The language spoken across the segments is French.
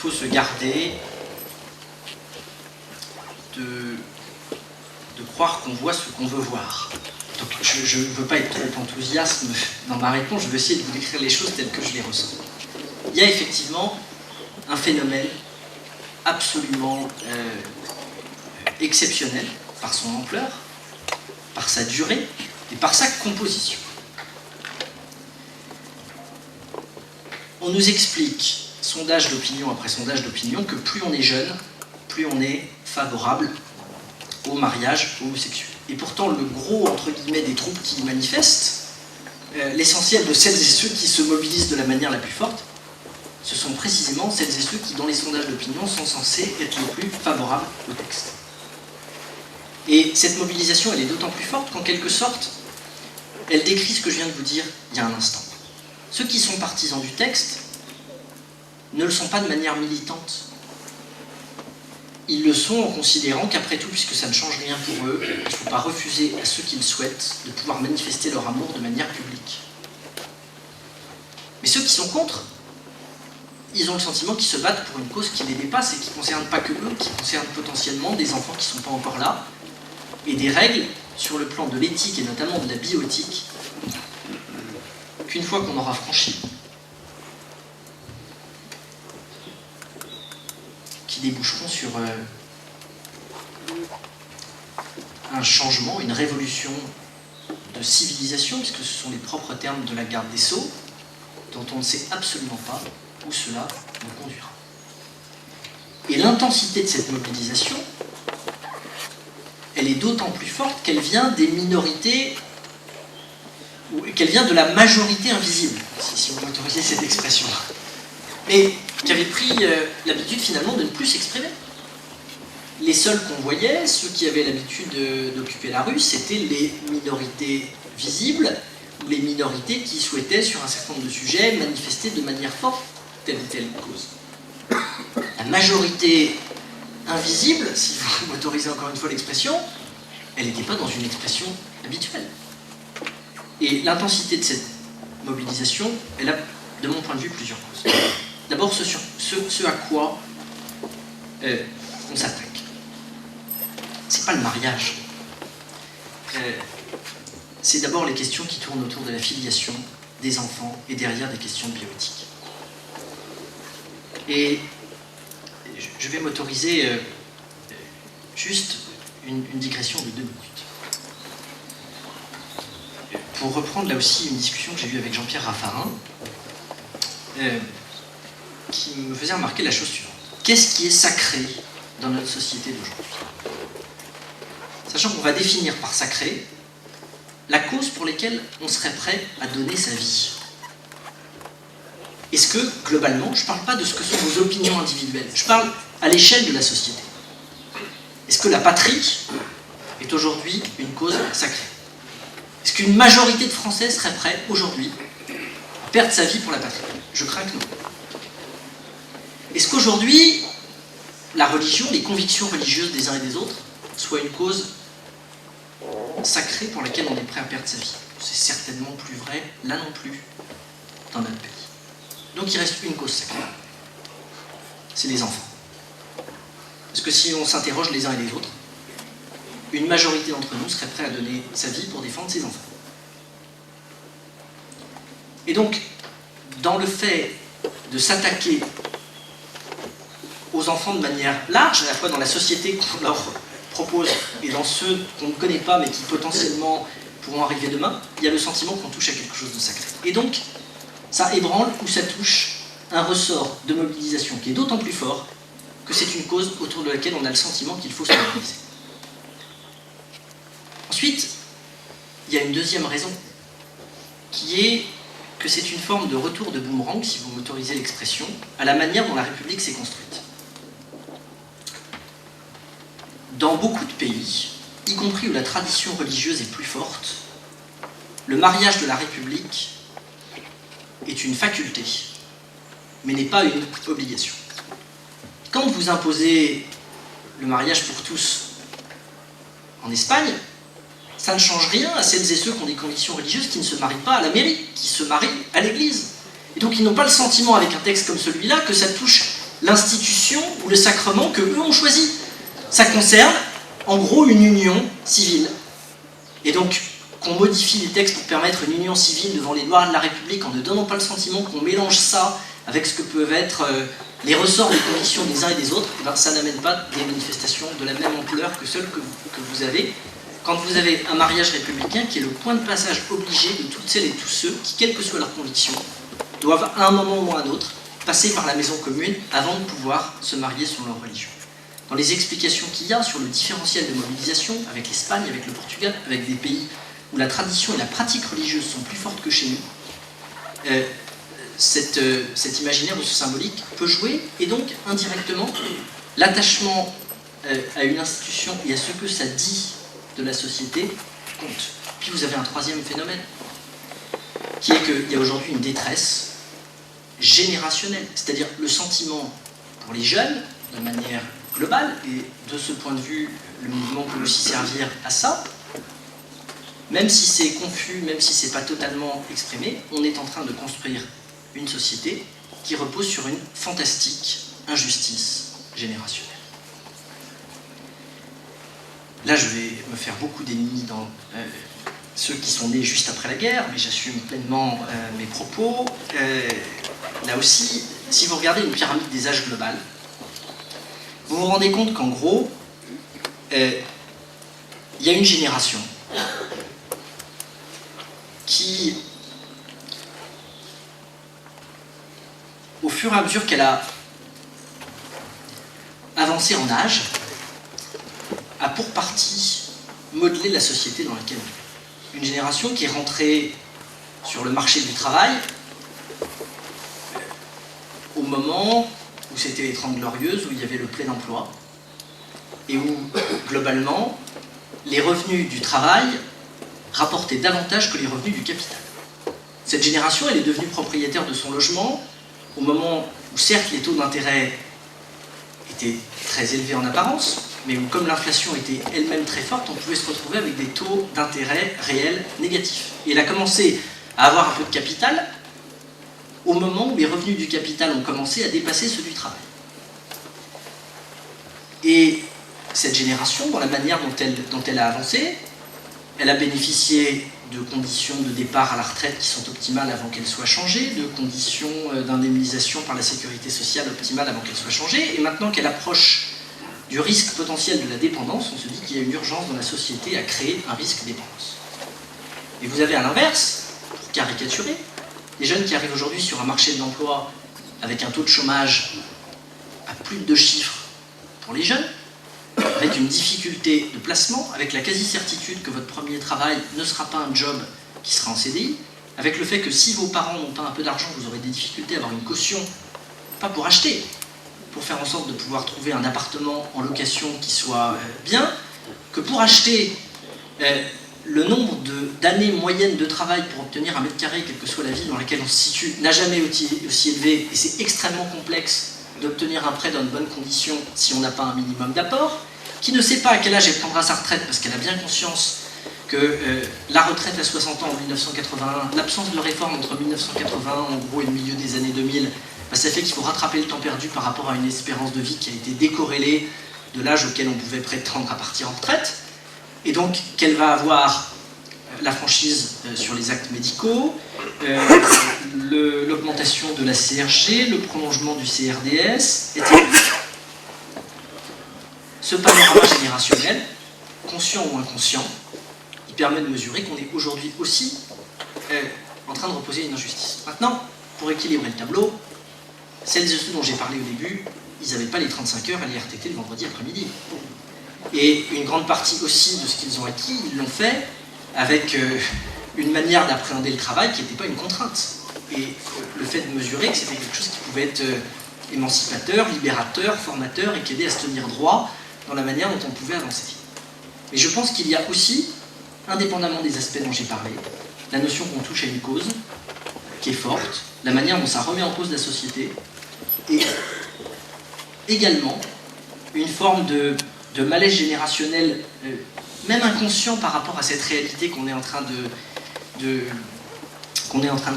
faut se garder de croire qu'on voit ce qu'on veut voir. Donc je ne veux pas être trop enthousiaste dans ma réponse, je veux essayer de vous décrire les choses telles que je les ressens. Il y a effectivement un phénomène absolument exceptionnel par son ampleur, par sa durée et par sa composition. On nous explique, sondage d'opinion après sondage d'opinion, que plus on est jeune, plus on est favorable au mariage homosexuel. Et pourtant, le gros, entre guillemets, des troupes qui manifestent, l'essentiel de celles et ceux qui se mobilisent de la manière la plus forte, ce sont précisément celles et ceux qui, dans les sondages d'opinion, sont censés être les plus favorables au texte. Et cette mobilisation, elle est d'autant plus forte qu'en quelque sorte, elle décrit ce que je viens de vous dire il y a un instant. Ceux qui sont partisans du texte ne le sont pas de manière militante. Ils le sont en considérant qu'après tout, puisque ça ne change rien pour eux, il ne faut pas refuser à ceux qui le souhaitent de pouvoir manifester leur amour de manière publique. Mais ceux qui sont contre, ils ont le sentiment qu'ils se battent pour une cause qui les dépasse et qui ne concerne pas que eux, qui concerne potentiellement des enfants qui ne sont pas encore là, et des règles sur le plan de l'éthique et notamment de la bioéthique, qu'une fois qu'on aura franchi, qui déboucheront sur un changement, une révolution de civilisation, puisque ce sont les propres termes de la garde des Sceaux, dont on ne sait absolument pas où cela nous conduira. Et l'intensité de cette mobilisation, elle est d'autant plus forte qu'elle vient des minorités, ou qu'elle vient de la majorité invisible, si vous m'autorisez cette expression, mais qui avait pris l'habitude finalement de ne plus s'exprimer. Les seuls qu'on voyait, ceux qui avaient l'habitude d'occuper la rue, c'était les minorités visibles, ou les minorités qui souhaitaient, sur un certain nombre de sujets, manifester de manière forte telle ou telle cause. La majorité invisible, si vous m'autorisez encore une fois l'expression, elle n'était pas dans une expression habituelle. Et l'intensité de cette mobilisation, elle a, de mon point de vue, plusieurs causes. D'abord, ce à quoi on s'attaque. C'est pas le mariage. C'est d'abord les questions qui tournent autour de la filiation des enfants et derrière des questions de bioéthique. Et je vais m'autoriser juste une digression de 2 minutes. Pour reprendre là aussi une discussion que j'ai eue avec Jean-Pierre Raffarin, qui me faisait remarquer la chose suivante. Qu'est-ce qui est sacré dans notre société d'aujourd'hui? Sachant qu'on va définir par sacré la cause pour laquelle on serait prêt à donner sa vie. Est-ce que, globalement, je ne parle pas de ce que sont vos opinions individuelles, je parle à l'échelle de la société. Est-ce que la patrie est aujourd'hui une cause sacrée? Est-ce qu'une majorité de Français serait prêt aujourd'hui à perdre sa vie pour la patrie? Je crains que non. Est-ce qu'aujourd'hui, la religion, les convictions religieuses des uns et des autres, soient une cause sacrée pour laquelle on est prêt à perdre sa vie? C'est certainement plus vrai, là non plus, dans notre pays. Donc il reste une cause sacrée. C'est les enfants. Parce que si on s'interroge les uns et les autres, une majorité d'entre nous serait prêt à donner sa vie pour défendre ses enfants. Et donc, dans le fait de s'attaquer aux enfants de manière large, à la fois dans la société qu'on leur propose et dans ceux qu'on ne connaît pas mais qui potentiellement pourront arriver demain, il y a le sentiment qu'on touche à quelque chose de sacré. Et donc, ça ébranle ou ça touche un ressort de mobilisation qui est d'autant plus fort que c'est une cause autour de laquelle on a le sentiment qu'il faut se mobiliser. Ensuite, il y a une deuxième raison, qui est que c'est une forme de retour de boomerang, si vous m'autorisez l'expression, à la manière dont la République s'est construite. Dans beaucoup de pays, y compris où la tradition religieuse est plus forte, le mariage de la République est une faculté, mais n'est pas une obligation. Quand vous imposez le mariage pour tous en Espagne, ça ne change rien à celles et ceux qui ont des convictions religieuses qui ne se marient pas à la mairie, qui se marient à l'église. Et donc ils n'ont pas le sentiment avec un texte comme celui-là que ça touche l'institution ou le sacrement que eux ont choisi. Ça concerne, en gros, une union civile. Et donc, qu'on modifie les textes pour permettre une union civile devant les lois de la République en ne donnant pas le sentiment qu'on mélange ça avec ce que peuvent être les ressorts des convictions des uns et des autres, ben, ça n'amène pas des manifestations de la même ampleur que celles que vous avez quand vous avez un mariage républicain qui est le point de passage obligé de toutes celles et tous ceux qui, quelle que soit leur conviction, doivent à un moment ou à un autre passer par la maison commune avant de pouvoir se marier selon leur religion. Dans les explications qu'il y a sur le différentiel de mobilisation avec l'Espagne, avec le Portugal, avec des pays où la tradition et la pratique religieuse sont plus fortes que chez nous, cet imaginaire de ce symbolique peut jouer, et donc indirectement l'attachement à une institution et à ce que ça dit de la société compte. Puis vous avez un troisième phénomène, qui est qu'il y a aujourd'hui une détresse générationnelle, c'est-à-dire le sentiment pour les jeunes, de manière globale, et de ce point de vue, le mouvement peut aussi servir à ça. Même si c'est confus, même si c'est pas totalement exprimé, on est en train de construire une société qui repose sur une fantastique injustice générationnelle. Là, je vais me faire beaucoup d'ennemis dans ceux qui sont nés juste après la guerre, mais j'assume pleinement mes propos. Là aussi, si vous regardez une pyramide des âges globale, vous vous rendez compte qu'en gros, il y a une génération qui, au fur et à mesure qu'elle a avancé en âge, a pour partie modelé la société dans laquelle on vit. Une génération qui est rentrée sur le marché du travail au moment où c'était les 30 Glorieuses, où il y avait le plein emploi, et où, globalement, les revenus du travail rapportaient davantage que les revenus du capital. Cette génération, elle est devenue propriétaire de son logement au moment où, certes, les taux d'intérêt étaient très élevés en apparence, mais où, comme l'inflation était elle-même très forte, on pouvait se retrouver avec des taux d'intérêt réels négatifs. Et elle a commencé à avoir un peu de capital au moment où les revenus du capital ont commencé à dépasser ceux du travail. Et cette génération, dans la manière dont elle a avancé, elle a bénéficié de conditions de départ à la retraite qui sont optimales avant qu'elles soient changées, de conditions d'indemnisation par la sécurité sociale optimales avant qu'elles soient changées, et maintenant qu'elle approche du risque potentiel de la dépendance, on se dit qu'il y a une urgence dans la société à créer un risque dépendance. Et vous avez à l'inverse, pour caricaturer, des jeunes qui arrivent aujourd'hui sur un marché de l'emploi avec un taux de chômage à plus de 2 chiffres pour les jeunes, avec une difficulté de placement, avec la quasi-certitude que votre premier travail ne sera pas un job qui sera en CDI, avec le fait que si vos parents n'ont pas un peu d'argent, vous aurez des difficultés à avoir une caution, pas pour acheter, pour faire en sorte de pouvoir trouver un appartement en location qui soit bien, que pour acheter, le nombre d'années moyennes de travail pour obtenir un mètre carré, quelle que soit la ville dans laquelle on se situe, n'a jamais aussi élevé, et c'est extrêmement complexe d'obtenir un prêt dans de bonnes conditions si on n'a pas un minimum d'apport, qui ne sait pas à quel âge elle prendra sa retraite parce qu'elle a bien conscience que la retraite à 60 ans en 1981, l'absence de réforme entre 1981 en gros et le milieu des années 2000, bah, ça fait qu'il faut rattraper le temps perdu par rapport à une espérance de vie qui a été décorrélée de l'âge auquel on pouvait prétendre à partir en retraite, et donc qu'elle va avoir la franchise sur les actes médicaux, l'augmentation de la CRG, le prolongement du CRDS, etc. Ce panorama générationnel, conscient ou inconscient, il permet de mesurer qu'on est aujourd'hui aussi en train de reposer une injustice. Maintenant, pour équilibrer le tableau, celles et ceux dont j'ai parlé au début, ils n'avaient pas les 35 heures à l'IRTT le vendredi après-midi. Et une grande partie aussi de ce qu'ils ont acquis, ils l'ont fait avec une manière d'appréhender le travail qui n'était pas une contrainte. Et le fait de mesurer que c'était quelque chose qui pouvait être émancipateur, libérateur, formateur et qui aidait à se tenir droit dans la manière dont on pouvait avancer. Mais je pense qu'il y a aussi, indépendamment des aspects dont j'ai parlé, la notion qu'on touche à une cause qui est forte, la manière dont ça remet en cause la société, et également une forme de malaise générationnel, même inconscient par rapport à cette réalité qu'on est en train de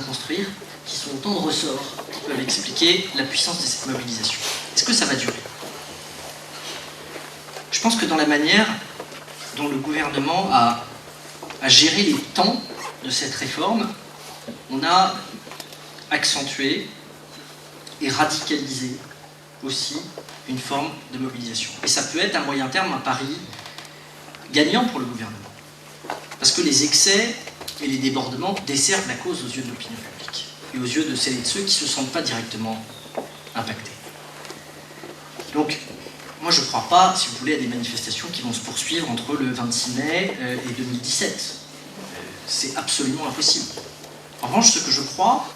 construire, qui sont autant de ressorts qui peuvent expliquer la puissance de cette mobilisation. Est-ce que ça va durer? Je pense que dans la manière dont le gouvernement a géré les temps de cette réforme, on a accentué et radicalisé aussi une forme de mobilisation. Et ça peut être à moyen terme un pari gagnant pour le gouvernement. Parce que les excès et les débordements desservent la cause aux yeux de l'opinion publique et aux yeux de celles et de ceux qui ne se sentent pas directement impactés. Donc, moi je ne crois pas, si vous voulez, à des manifestations qui vont se poursuivre entre le 26 mai et 2017. C'est absolument impossible. En revanche, ce que je crois,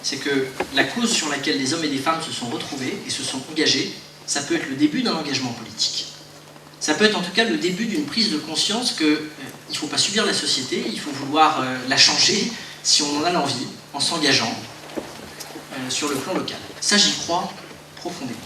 c'est que la cause sur laquelle les hommes et les femmes se sont retrouvés et se sont engagés, ça peut être le début d'un engagement politique. Ça peut être en tout cas le début d'une prise de conscience qu'il ne faut pas subir la société, il faut vouloir la changer si on en a l'envie, en s'engageant sur le plan local. Ça, j'y crois profondément.